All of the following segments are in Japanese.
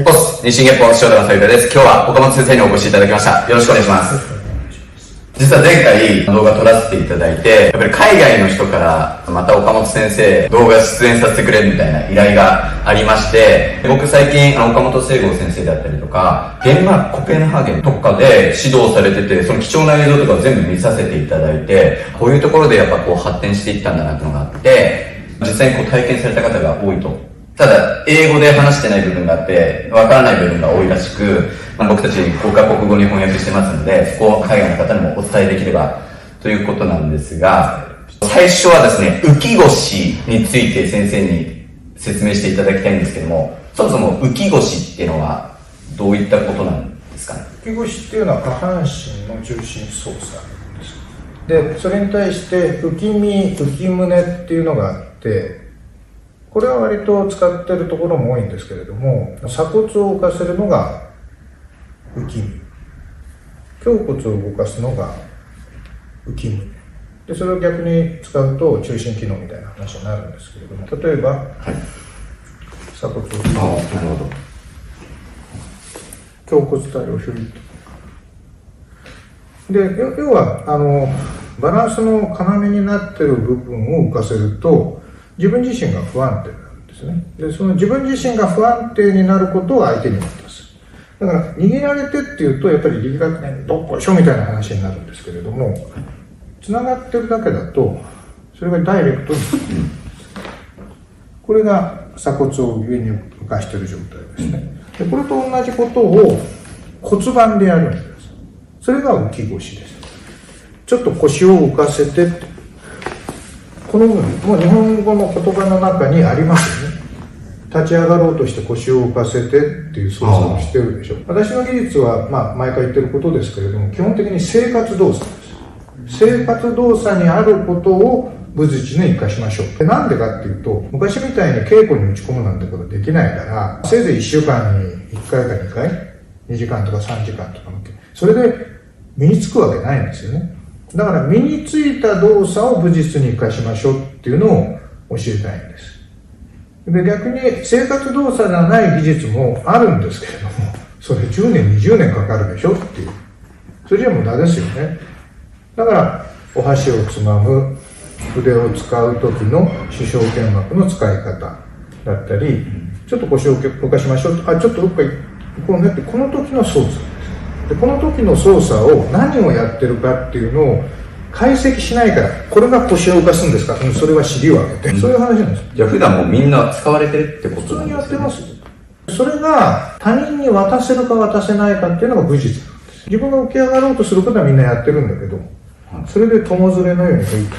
ボス、日進月歩、塩田正宏です。今日は岡本先生にお越しいただきました。よろしくお願いします。実は前回動画撮らせていただいて、やっぱり海外の人からまた岡本先生動画出演させてくれみたいな依頼がありまして、僕最近岡本聖吾先生だったりとか、デンマークコペンハーゲンとかで指導されてて、その貴重な映像とかを全部見させていただいて、こういうところでやっぱこう発展していったんだなっていうのがあって、実際にこう体験された方が多いと。ただ、英語で話してない部分があって、わからない部分が多いらしく、僕たち5カ国語に翻訳してますので、そこを海外の方にもお伝えできればということなんですが、最初はですね、浮腰について先生に説明していただきたいんですけども、そもそも浮腰っていうのはどういったことなんですかね。浮腰っていうのは下半身の中心操作です。で、それに対して浮き身、浮き胸っていうのがあって、これは割と使ってるところも多いんですけれども、鎖骨を動かせるのが浮き身、胸骨を動かすのが浮き胸で、それを逆に使うと中心機能みたいな話になるんですけれども、例えば、鎖骨を動かす、なるほど、胸骨体をひょいとで、要はバランスの要になっている部分を浮かせると自分自身が不安定なんですね。で、その自分自身が不安定になることを相手に渡す。だから握られてっていうとやっぱり力学ね、どっこいしょみたいな話になるんですけれども、つながってるだけだとそれがダイレクトにこれが鎖骨を上に浮かしている状態ですね。で、これと同じことを骨盤でやるんです。それが浮き腰です。ちょっと腰を浮かせてって、この部分もう日本語の言葉の中にありますよね。立ち上がろうとして腰を浮かせてっていう操作をしてるでしょ。私の技術は毎回言ってることですけれども、基本的に生活動作です。生活動作にあることを武術に生かしましょう。なんでかっていうと、昔みたいに稽古に打ち込むなんてことできないから、せいぜい1週間に1回か2回、2時間とか3時間とかの、それで身につくわけないんですよね。だから身についた動作を武術に生かしましょうっていうのを教えたいんです。で、逆に生活動作じゃない技術もあるんですけれども、それ10年20年かかるでしょっていう、それじゃ無駄ですよね。だからお箸をつまむ、筆を使う時の視床腱膜の使い方だったり、ちょっと腰を動かしましょう、ちょっとどっか行こうねって、この時の操作です。で、この時の操作を何をやってるかっていうのを解析しないから、これが腰を浮かすんですか、それは尻を上げて、そういう話なんです。じゃあ普段もうみんな使われてるってことなんですね。普通にやってます。それが他人に渡せるか渡せないかっていうのが武術なんです。自分が浮き上がろうとすることはみんなやってるんだけど、それで友連れのように吹いて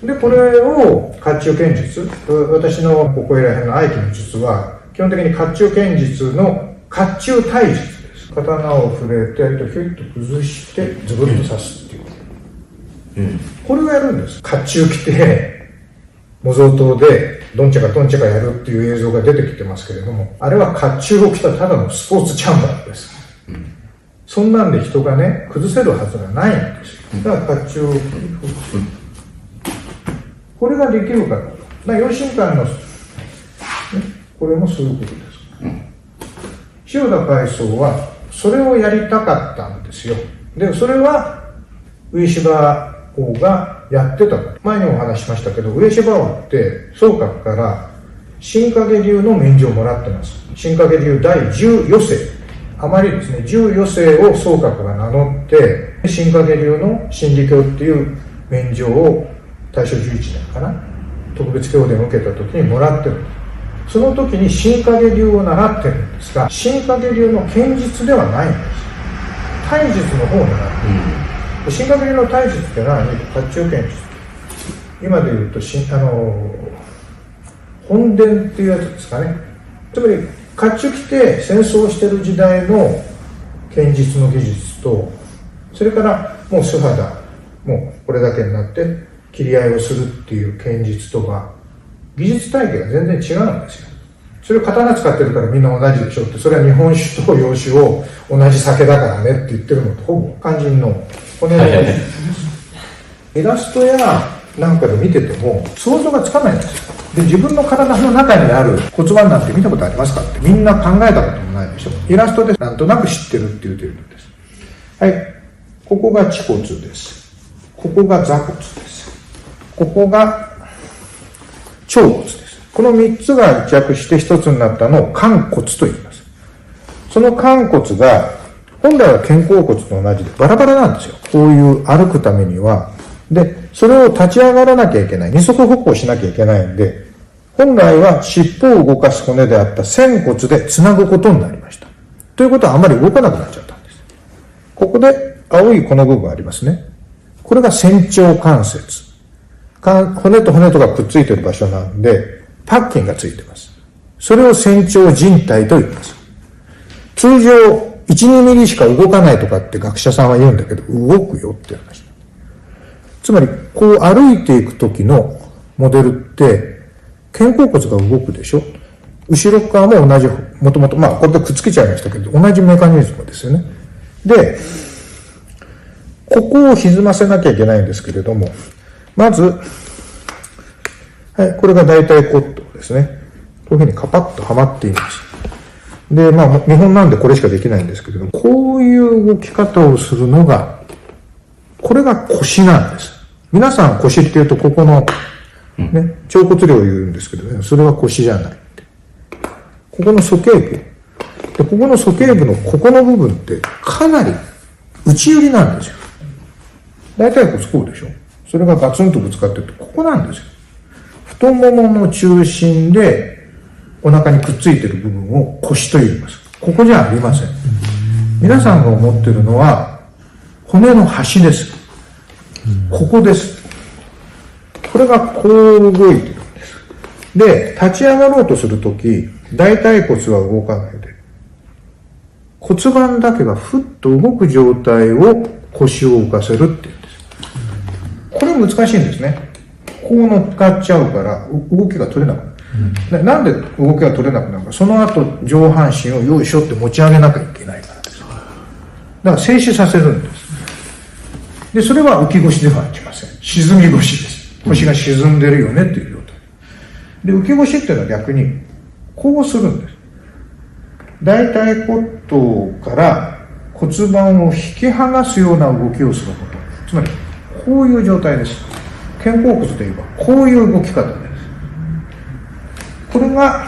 で、これを甲冑剣術、私のここら辺の合気の術は基本的に甲冑剣術の甲冑体術です。刀を触れてひょいっと崩してズブッと刺すっていう、これをやるんです。甲冑着て模造刀でどんちゃかどんちゃかやるっていう映像が出てきてますけれども、あれは甲冑を着たただのスポーツチャンバーです。そんなんで人がね、崩せるはずがないんですよ。だから甲冑をこれができるかどうか。養親会の、これもそういうことです。塩田海藻はそれをやりたかったんですよ。で、それは上芝王がやってた。前にもお話ししましたけど、上芝王って総閣から新影流の免状をもらってます。新影流第10余世。あまりですね、10余世を総閣が名乗って、新影流の真理教っていう免状を大正11年かな、特別教典を受けた時にもらってる。その時に新影流を習ってるんですが、新影流の剣術ではないんです。体術の方を習ってる。新影流の体術ってのは甲冑剣術。今で言うと本伝っていうやつですかね。つまり甲冑着て戦争してる時代の剣術の技術と、それからもう素肌、もうこれだけになって切り合いをするっていう剣術とは技術体系が全然違うんですよ。それを刀使ってるからみんな同じでしょって、それは日本酒と洋酒を同じ酒だからねって言ってるのとほぼ肝心の骨のイラストやなんかで見てても想像がつかないんですよ。で、自分の体の中にある骨盤なんて見たことありますかってみんな考えたこともないでしょ。イラストでなんとなく知ってるって言うてるんです。はい。ここが恥骨です。ここが座骨です。ここが腸骨です。この3つが付着して1つになったのを寛骨と言います。その寛骨が本来は肩甲骨と同じでバラバラなんですよ。こういう歩くためには。で、それを立ち上がらなきゃいけない。二足歩行しなきゃいけないんで、本来は尻尾を動かす骨であった仙骨で繋ぐことになりました。ということはあまり動かなくなっちゃったんです。ここで青いこの部分ありますね。これが仙腸関節。骨と骨とがくっついている場所なんで、パッキンがついてます。それを仙腸靭帯と言います。通常、1、2ミリしか動かないとかって学者さんは言うんだけど、動くよって話。つまり、こう歩いていく時のモデルって、肩甲骨が動くでしょ。後ろ側も同じ、もともと、これでくっつけちゃいましたけど、同じメカニズムですよね。で、ここを歪ませなきゃいけないんですけれども、まず、はい、これが大腿骨頭ですね。こういうふうにカパッとはまっています。で、日本なんでこれしかできないんですけれども、こういう動き方をするのが、これが腰なんです。皆さん腰っていうと、ここの、ね、腸骨量を言うんですけどね、それは腰じゃない。ここの鼠径部。で、ここの鼠径部のここの部分ってかなり内寄りなんですよ。大腿骨こうでしょ。それがガツンとぶつかってると、ここなんですよ。太ももの中心でお腹にくっついてる部分を腰と言います。ここじゃありません。皆さんが思ってるのは骨の端です。ここです。これがこう動いてるんです。で、立ち上がろうとするとき、大腿骨は動かないで、骨盤だけがふっと動く状態を腰を浮かせるっていうんです。これ難しいんですね。こう乗っかっちゃうから動きが取れなくなる。なんで動きが取れなくなるか。その後上半身をよいしょって持ち上げなきゃいけないからです。だから静止させるんです。で、それは浮き腰ではありません。沈み腰です。腰が沈んでるよねっていう状態。で、浮き腰っていうのは逆にこうするんです。大腿骨頭から骨盤を引き剥がすような動きをすること。つまり、こういう状態です。肩甲骨といえば、こういう動き方です。これが、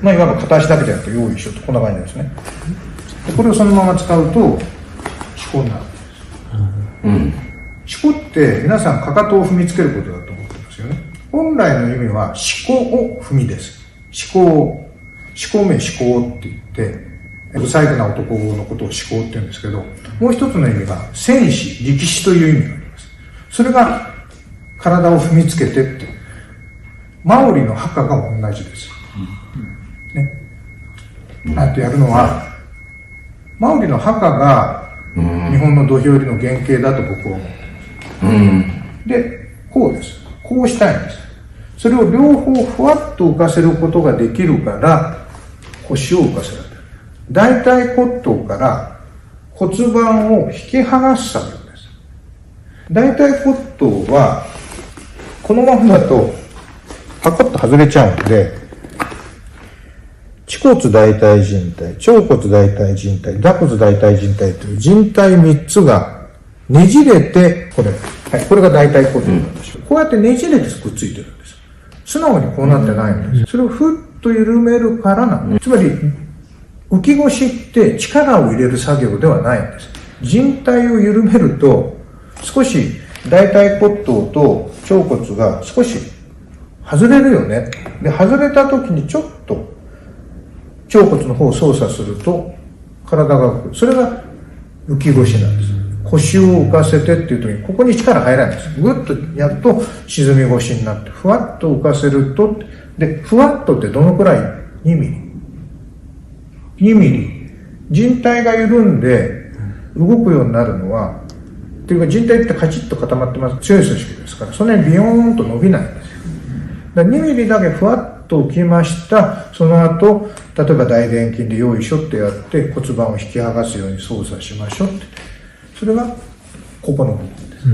いわば片足だけじゃなくて、よいしょと、こんな感じですね。これをそのまま使うと、四股になるんです。四股って皆さんかかとを踏みつけることだと思ってますよね。本来の意味は四股を踏みです。四股目四股って言って、不細工な男のことを四股って言うんですけど、もう一つの意味が戦士、力士という意味があります。それが体を踏みつけてって、マオリの墓が同じです。ね。なんてやるのは、マオリの墓が日本の土俵入りの原型だと僕は思ってます。で、こうです。こうしたいんです。それを両方ふわっと浮かせることができるから、腰を浮かせられる。大腿骨頭から骨盤を引き剥がす作業です。大腿骨頭は、このままだと、パコッと外れちゃうんで、恥骨大腿靭帯、腸骨大腿靭帯、座骨大腿靭帯という靭帯3つがねじれて、これが大腿骨頭なんですよ。こうやってねじれてくっついてるんです。素直にこうなってないんです。それをふっと緩めるからなんです。つまり、浮き腰って力を入れる作業ではないんです。靭帯を緩めると、少し大腿骨頭と腸骨が少し外れるよね。で、外れた時にちょっと腸骨の方を操作すると体が動く。それが浮き腰なんです。腰を浮かせてっていう時にここに力入らないんです。ぐっとやると沈み腰になって、ふわっと浮かせると、で、ふわっとってどのくらい ?2 ミリ。2ミリ。靭帯が緩んで動くようになるのは、っていうか靭帯ってカチッと固まってます。強い組織ですから、そんなにビヨーンと伸びないんですよ。だから2ミリだけふわっと浮きました。その後、例えば大臀筋でよいしょってやって骨盤を引き剥がすように操作しましょうって。それがここの部分です。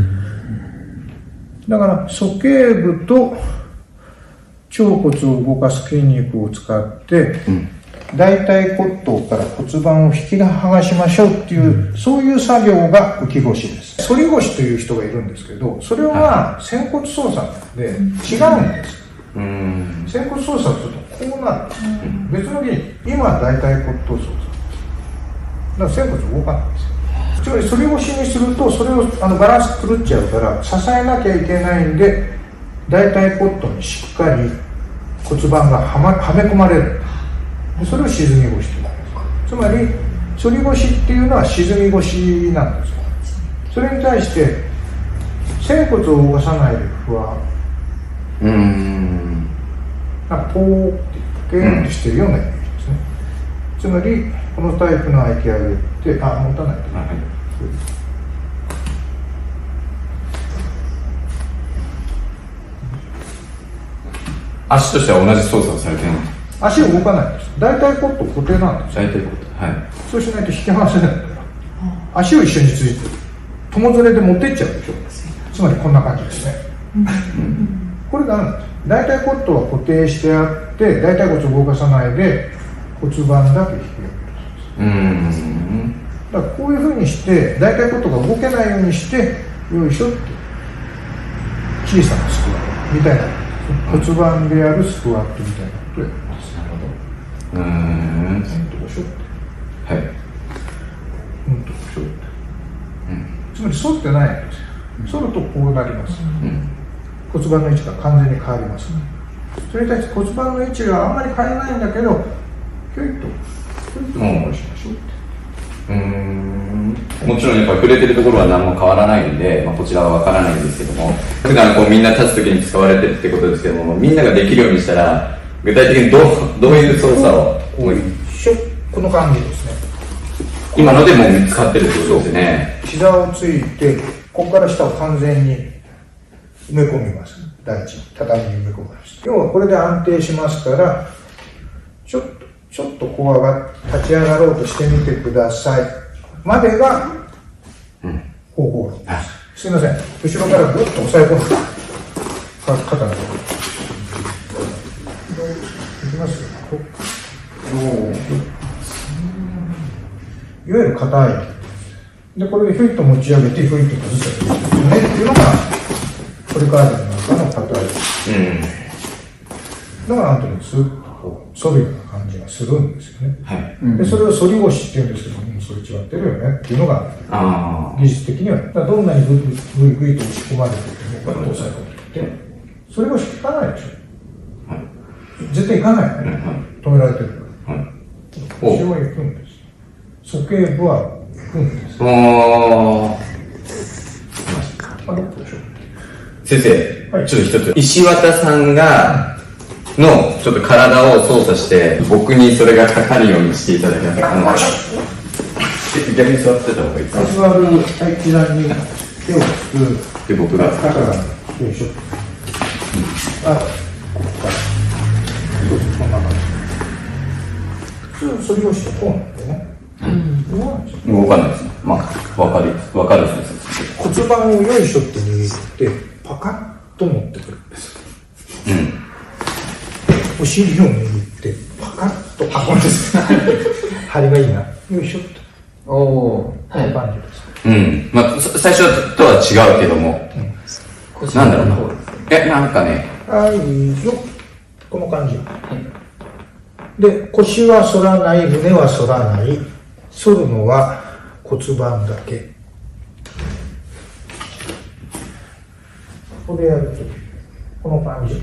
だから鼠径部と腸骨を動かす筋肉を使って、大腿骨頭から骨盤を引き剥がしましょうっていう、そういう作業が浮き腰です。反り腰という人がいるんですけど、それは仙骨操作で違うんです。仙骨操作するとこうなる。別の原因、今は大腿骨頭操作。だから仙骨動かないんですよ。つまり反り腰にすると、それをバランス狂っちゃうから支えなきゃいけないんで、大腿骨頭にしっかり骨盤がはめ込まれる。それを沈み腰と言います。つまり反り腰っていうのは沈み腰なんですよ。それに対して仙骨を動かさないで不安、こうってゲーンとしてるようなイメージですね。つまりこのタイプの息上げって持たないと、足としては同じ操作をされてるんですか？足は動かないんです。大腿骨と固定なんですよ。大腿骨、はい。そうしないと引き離せないんだから。足を一緒についてる。友連れで持ってっちゃうでしょ。つまりこんな感じですね。これがあるんです。大腿骨とは固定してあって、大腿骨を動かさないで骨盤だけ引き上げる。だからこういうふうにして大腿骨が動けないようにして、よいしょって小さなスクワットみたいな骨盤でやるスクワットみたいなことをやります。どうしようって。はい。どうしようって。つまり反ってないんですよ。反るとこうなります。骨盤の位置が完全に変わります。それに対して骨盤の位置があんまり変えないんだけど、ひょいっと戻しましょうって。もちろんやっぱり触れてるところは何も変わらないんで、こちらはわからないんですけども、普段みんな立つ時に使われてるってことですけども、みんなができるようにしたら、具体的にどういう操作をこの感じですね。今のでもう使ってるってことですね。膝をついて、ここから下を完全に埋め込みます。第一に畳に埋め込みます。要はこれで安定しますから、ちょっとこう立ち上がろうとしてみてくださいまでが方法論です。すいません、後ろからぐっと押さえ込む肩のところいきますよ。いわゆる硬いで、これでひょいっと持ち上げてひょいっと崩せばいいですよねっていうのがこれからの中の硬い、だからなんとなくスッとこう反るような感じがするんですよね、でそれを反り腰っていうんですけども、それ違ってるよねっていうのが技術的には、だからどんなにグイグイと押し込まれててもこうやって押さえ込んでいって反り腰効かないでしょ、絶対いかないよね、止められてるから、腰は行くんです。鼠径部は行くんです。先生、ちょっと一つ、石渡さんがちょっと体を操作して僕にそれがかかるようにしていただけますか？逆に座ってた方がいいですか？座る膝に手をつくで僕が肩がよいしょ、ここからこんな感じ。普通反り腰ってこうなんでね、動かないですね。わかるですね。骨盤をよいしょって握ってパカッと持ってくるんです。お尻を握ってパカッとこれです張りがいいな、よいしょっと、こういう感じです。最初とは違うけども、なんだろうな、なんかね、この感じ、で腰は反らない、胸は反らない、反るのは骨盤だけ。ここでやるとこの感じ、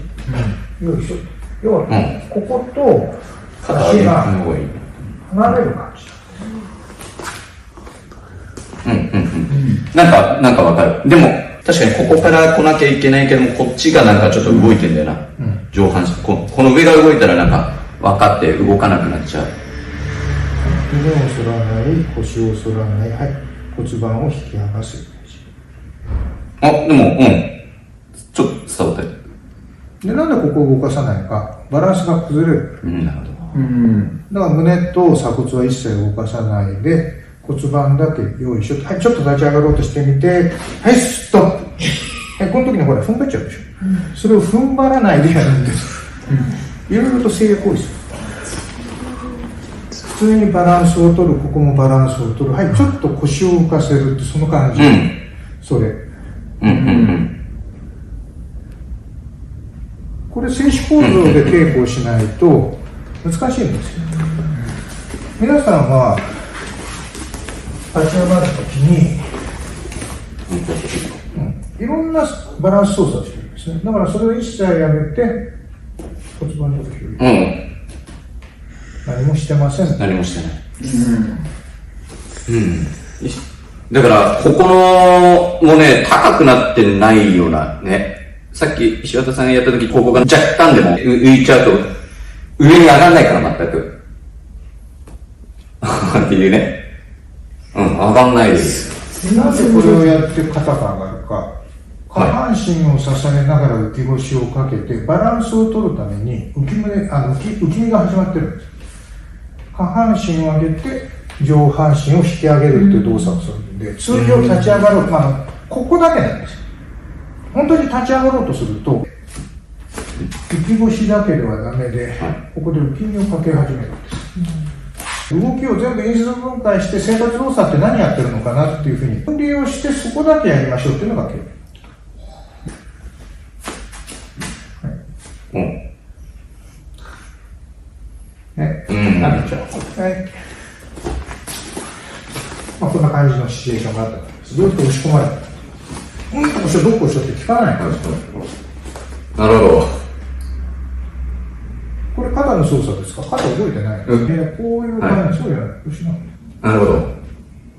よいしょ。要は、ここと足が離れる感じ。なんかわかる。でも確かにここから来なきゃいけないけども、こっちがなんかちょっと動いてんだよな。上半身、この上が動いたらなんか分かって動かなくなっちゃう。胸を反らない、腰を反らない、骨盤を引き剥がす。でもちょっと伝わった。で、なんでここを動かさないか、バランスが崩れる。なるほど。だから胸と鎖骨は一切動かさないで、骨盤だけよいしょ。ちょっと立ち上がろうとしてみて、ストップ。この時にほら踏ん張っちゃうでしょ、それを踏ん張らないでやるんです、いろいろと制約多いですよ。普通にバランスを取る、ここもバランスを取る、はい、ちょっと腰を浮かせるってその感じ、それ、これ静止構造で稽古をしないと難しいんですよ。皆さんは立ち上がるときに、いろんなバランス操作をしてるんですね。だからそれを一切やめて骨盤と広げ、何もしてません。何もしてない。だから、ここのもね、高くなってないようなね。さっき石渡さんがやった時、ここが若干でも浮いちゃうと、上に上がらないから、全く。っていうね。上がんないです。なぜこれをやって肩が上がるか。下半身を支えながら浮き腰をかけて、バランスを取るために浮き身が始まってるんです。下半身を上げて、上半身を引き上げるっていう動作をするんで、通常立ち上がろう、ここだけなんですよ。本当に立ち上がろうとすると、浮き腰だけではダメで、ここで浮き身をかけ始めるんです。動きを全部因数分解して生活動作って何やってるのかなっていうふうに分離をして、そこだけやりましょうっていうのが結構。こんな感じのシチュエーションがあったんです。ずっと押し込まれた。どこしょどこしょって聞かないから。なるほど。これ肩の操作ですか？肩動いてない。こういう感じ、そうじゃない。後ろ。なるほど。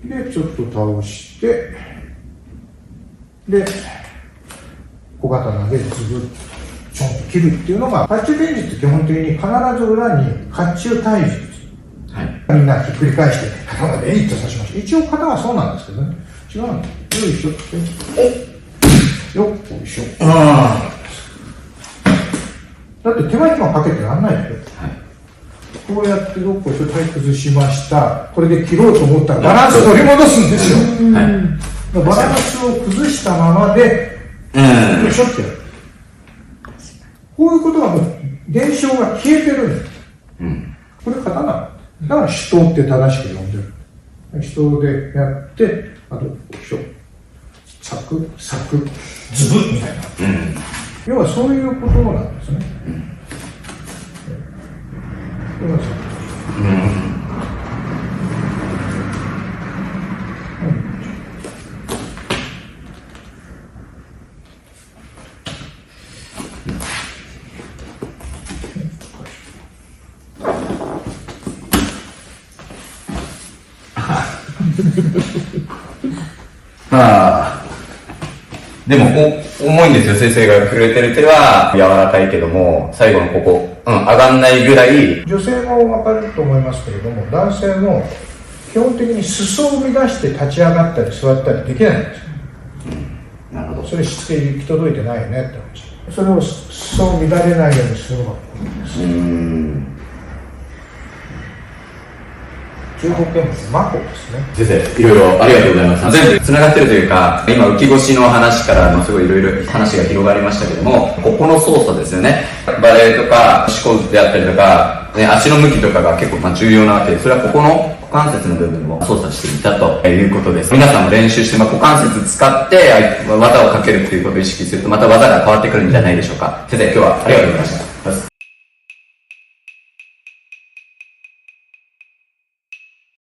で、ちょっと倒して、で、小刀でずっとちょんと切るっていうのが、甲冑剣術って基本的に必ず裏に甲冑体術。みんなひっくり返して、頭でエイッと刺しました。一応型はそうなんですけどね。違うの。よいしょって。よいしょ。だって手間暇かけてやんないでしょ。こうやってどっこいしょ、崩しました。これで切ろうと思ったらバランス取り戻すんですよ。バランスを崩したままで、よいしょってやる。こういうことがもう、伝承が消えてるんです。これ刀なんです。だから手刀って正しく呼んでる。手刀でやって、あと、サク、サク、ズブみたいな。要はそういうことなんですね。でも重いんですよ。先生が震えてる手は柔らかいけども、最後のここ、上がんないぐらい。女性も分かると思いますけれども、男性も基本的に裾を乱して立ち上がったり座ったりできないんですよ。なるほど。それしつけ行き届いてないよねって話。それを裾を乱れないようにするのがポイントです。中国拳法、マコですね。先生、いろいろありがとうございます。全部繋がってるというか、今浮き腰の話からもすごいいろいろ話が広がりましたけども、ここの操作ですよね。バレエとか、思考であったりとか、足の向きとかが結構重要なわけで、それはここの股関節の部分を操作していたということです。皆さんも練習して、股関節使って技をかけるっていうことを意識すると、また技が変わってくるんじゃないでしょうか。先生、今日はありがとうございました。